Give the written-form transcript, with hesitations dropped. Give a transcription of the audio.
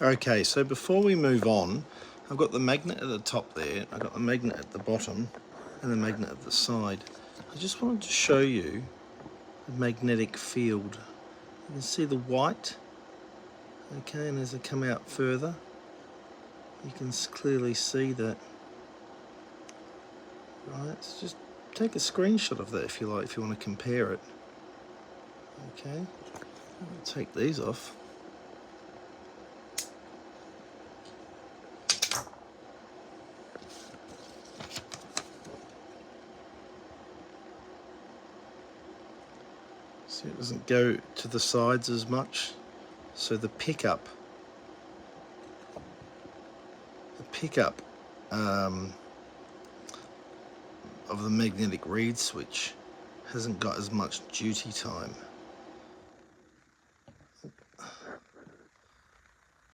Okay, so before we move on, I've got the magnet at the top there, I've got the magnet at the bottom, and the magnet at the side. I just wanted to show you the magnetic field. You can see the white, okay, and as I come out further, you can clearly see that. Right, so just take a screenshot of that if you like, if you want to compare it. Okay, I'll take these off. See, it doesn't go to the sides as much. So the pickup of the magnetic reed switch hasn't got as much duty time.